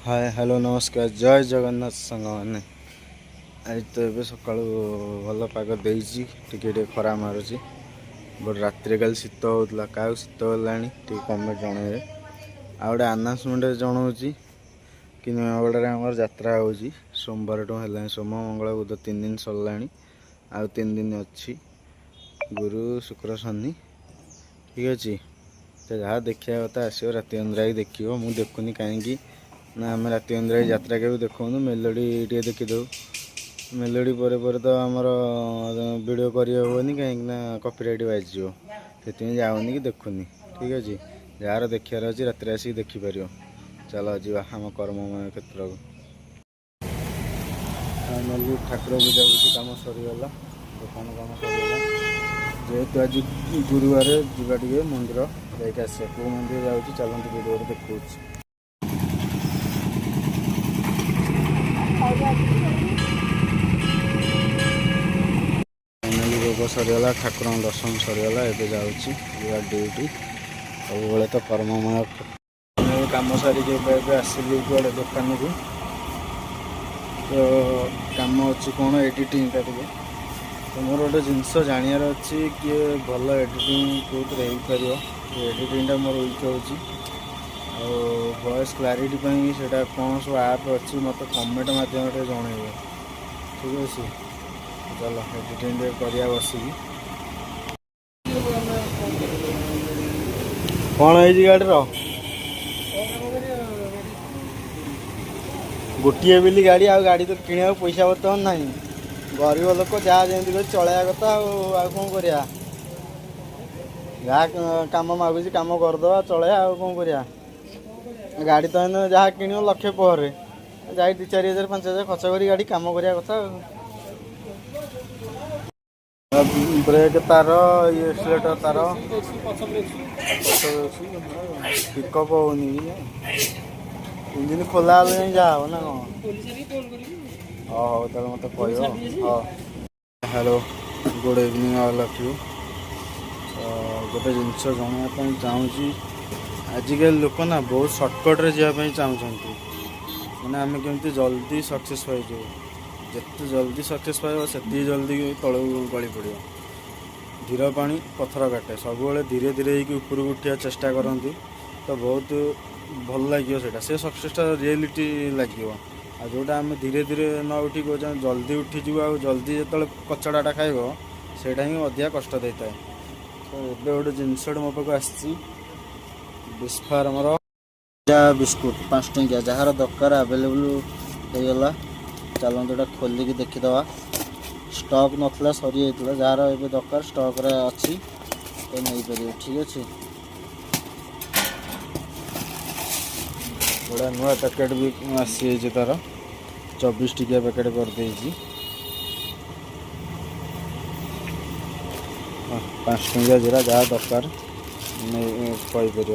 Hi hello नमस्कार जय जगन्नाथ सांग मैंने आज तो ये सका भल पाग देती टे खरा मारुची बट रात कल शीत होता क्या शीत गलानी कमेंट जन आ गए आनाउंसमेंट जनाऊँगी कि नुआगढ़ आम यात्रा हो सोमवार टू है सोम मंगल बुध 3 दिन सरला आउ 3 दिन अच्छी गुरु शुक्र शनि ठीक अच्छे तो जहाँ देखा कथा आसो राति अंधरा देखो मुझे देखुनी कहीं ना आम राति अंधरा यात्रा के देखो मेलोडी टे देखीद मेलोडी पर तो आमर वीडियो करनी कहीं कॉपीराइट बाजियो से जाऊनी कि देखुनी ठीक अच्छे जार देखार अच्छी रात आसिक देखिपर चलो जा आम कर्ममय क्षेत्र को फाइनाली ठाकुर पूजा पूजी कम सरीगला दुकान कम सरीगला जेहेतु आज गुरुवार जावा टे मंदिर जाइए आस कौ मंदिर जाऊँगी चलते वीडियो देखा फाइनाली भोग सरीगला ठाकुर दर्शन सरीगला एवं जाऊँगी ड्यूटी सब तो कर्ममय कम सारिक आसली कड़े दुकान को तो कम अच्छी कौन एडिटिंग का तो मोर गोटे जिनस जानवर अच्छी किए भल एडिटिंग कौन एडिटिंगटा मोर वीक होयस क्लारीटी से कौन सब आप अच्छी मत कमेंट मध्यम जन ठीक अच्छे चलो एडिटिंग करिया बसिकी कौन है गाड़ीर गोटे बिली गाड़ी आ गाड़ी तो किणा पैसा बर्तमान ना गरीब लोक जहाँ जमी चलैया कथा कौन कर कम मागुच कम करदे चलैया कौन कर गाड़ी तो जहाँ किण लक्षे पहरे जा 2-4 हज़ार 5 हज़ार खर्च कर गाड़ी कम करवा कथा ब्रेक तार ये एक्सीलेटर तार पिकअप होनी इंजिन खोला जा ना कौन हाँ तेल मत कह हाँ hello good evening all of you गोटे जिनस जानवाई चाहूँगी आजिकल लोक ना बहुत सर्टकट्रे जावाई चाहूँगी मैंने आम केमती जल्दी सक्सेस पाइज जिते जल्दी सक्सेस पाइब से जल्दी तल गली पड़ो धीर पानी पथर काटे सब धीरे धीरे ऊपर उठा चेष्टा करती तो बहुत भल लगे से सक्सेसटा रियलिटी लगे आ जोटा आम धीरे धीरे न उठी कौन जल्दी उठीज आ जल्दी जो कचड़ाटा खाइब से अधिक कष्ट देता है तो ये गोटे जिनस मो पाक आसमर बिस्कुट 5 टंकिया जार दरकार आवेलेबल होगा चलते यहाँ खोलिकी देखीदे स्टॉक नाला सरी जाता जार ए दरकार स्टॉक अच्छी तो नहीं पारे ठीक अच्छे गोटा नुआ पैकेट भी आसी तार 24 टिकिया पैकेट कर 5 टंकिया जोरा जहाँ दरकार नहीं कहीपर।